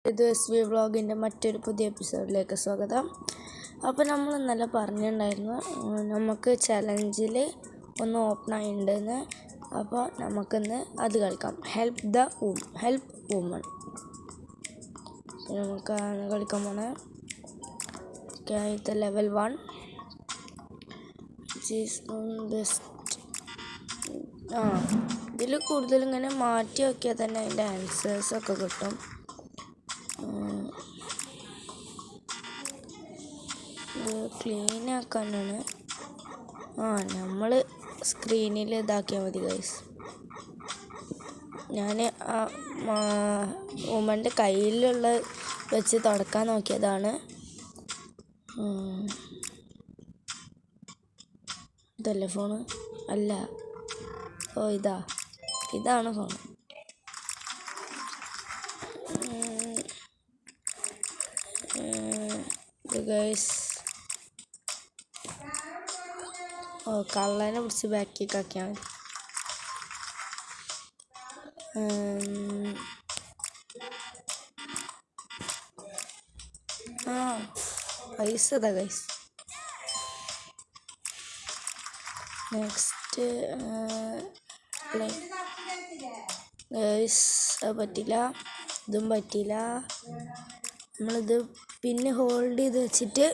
ഇത് SV വ്ളോഗിൻ്റെ മറ്റൊരു പുതിയ എപ്പിസോഡിലേക്ക് സ്വാഗതം. അപ്പോൾ നമ്മൾ ഇന്നലെ പറഞ്ഞിട്ടുണ്ടായിരുന്നു നമുക്ക് ചലഞ്ചിൽ ഒന്ന് ഓപ്പൺ ആയിട്ടുണ്ടെന്ന്. അപ്പോൾ നമുക്കിന്ന് അത് കളിക്കാം. ഹെൽപ്പ് വുമൺ നമുക്ക് കളിക്കാൻ പോണേ. ഇത് ലെവൽ 1 ബെസ്റ്റ്. ഇതിൽ കൂടുതൽ ഇങ്ങനെ മാറ്റി നോക്കിയാൽ തന്നെ അതിൻ്റെ ആൻസേഴ്സൊക്കെ കിട്ടും. ക്ലീൻ ആക്കാനാണ്. നമ്മൾ സ്ക്രീനിൽ ഇതാക്കിയാൽ മതി ഗൈസ്. ഞാൻ വുമൻ്റെ കയ്യിലുള്ള വെച്ച് തുടക്കാൻ നോക്കിയതാണ്. ഇതല്ലേ ഫോണ്? അല്ല, ഇതാണ് ഫോൺ. ഗൈസ് കള്ളനെ പിടിച്ച് ബാക്കിലേക്ക് ആക്കിയാൽ മതി. പൈസ ഇതാ ഗൈസ്. നെക്സ്റ്റ് ഗൈസ് അത് പറ്റില്ല, ഇതും പറ്റില്ല. നമ്മളിത് പിന്നെ ഹോൾഡ് ചെയ്ത് വെച്ചിട്ട്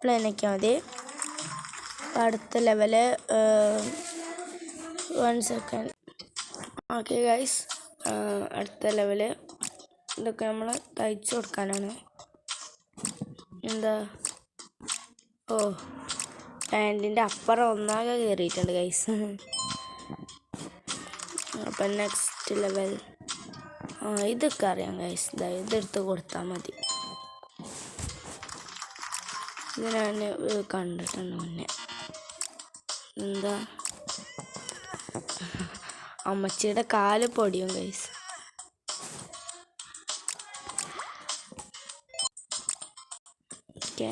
പ്ലെയിൻ ആക്കിയാൽ മതി. അടുത്ത ലെവല് 1 സെക്കൻഡ്. ഓക്കെ ഗൈസ്, അടുത്ത ലെവല് ഇതൊക്കെ നമ്മൾ തയ്ച്ചു കൊടുക്കാനാണ്. പാൻറ്റിൻ്റെ അപ്പുറം ഒന്നാകെ കയറിയിട്ടുണ്ട് ഗൈസ്. അപ്പം നെക്സ്റ്റ് ലെവൽ ഇതൊക്കെ അറിയാം ഗൈസ്. ഇതെടുത്ത് കൊടുത്താൽ മതി. ഇത് ഞാൻ കണ്ടിട്ടുണ്ട് മുന്നേ. അമ്മച്ചിയുടെ കാല് പൊടിയും ഗൈസ്. ഓക്കെ,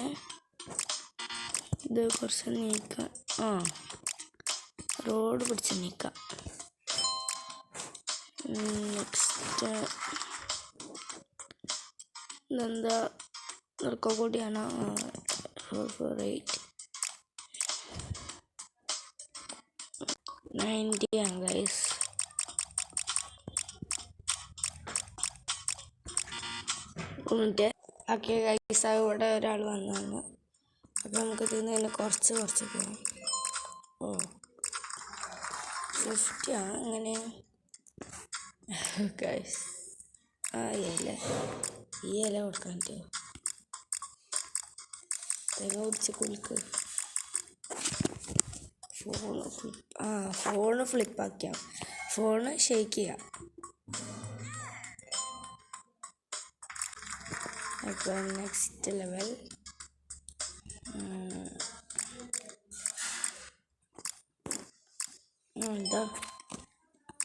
ഇത് കുറച്ച് നീക്കാം. റോഡ് പിടിച്ച് നീക്കാം. നെക്സ്റ്റ് ഇതെന്താ കൂടിയാണ്. 90 ആണ് ഗൈസ്. ഓക്കെ ഗൈസ്, ഇവിടെ ഒരാൾ വന്നു. അപ്പോൾ നമുക്ക് ഇതിന് കുറച്ച് പോകാം. 50 ആണ് അങ്ങനെ ഗൈസ്. ഈ ഇല കൊടുക്കാൻ പറ്റുമോ? തേങ്ങ പിടിച്ച് കുലുക്ക്. ഫോണ് ഫ്ലിപ്പാക്കിയാൽ ഫോണ് ഷെയ്ക്ക് ചെയ്യാം. അപ്പോൾ നെക്സ്റ്റ് ലെവൽ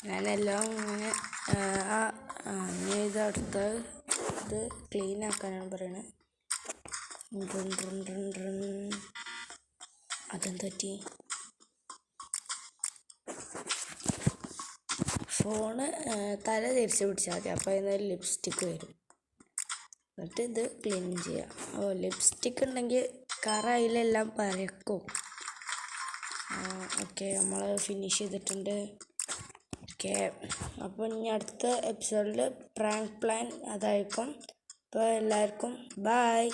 ഞാനെല്ലാം ഇങ്ങനെ ഇതടുത്ത് ഇത് ക്ലീൻ ആക്കാനാണ് പറയണത്. അതെന്ത് പറ്റി? ഫോണ് തല തിരിച്ച് പിടിച്ചാൽ മതി. അപ്പോൾ അതിനൊരു ലിപ്സ്റ്റിക്ക് വരും. എന്നിട്ട് ഇത് ക്ലീൻ ചെയ്യാം. ലിപ്സ്റ്റിക്ക് ഉണ്ടെങ്കിൽ കറ അതിലെല്ലാം പരക്കും. ഓക്കെ, നമ്മൾ ഫിനിഷ് ചെയ്തിട്ടുണ്ട്. ഓക്കെ, അപ്പോൾ ഇനി അടുത്ത എപ്പിസോഡിൽ പ്രാങ്ക് പ്ലാൻ അതായിരിക്കും. അപ്പോൾ എല്ലാവർക്കും ബൈ.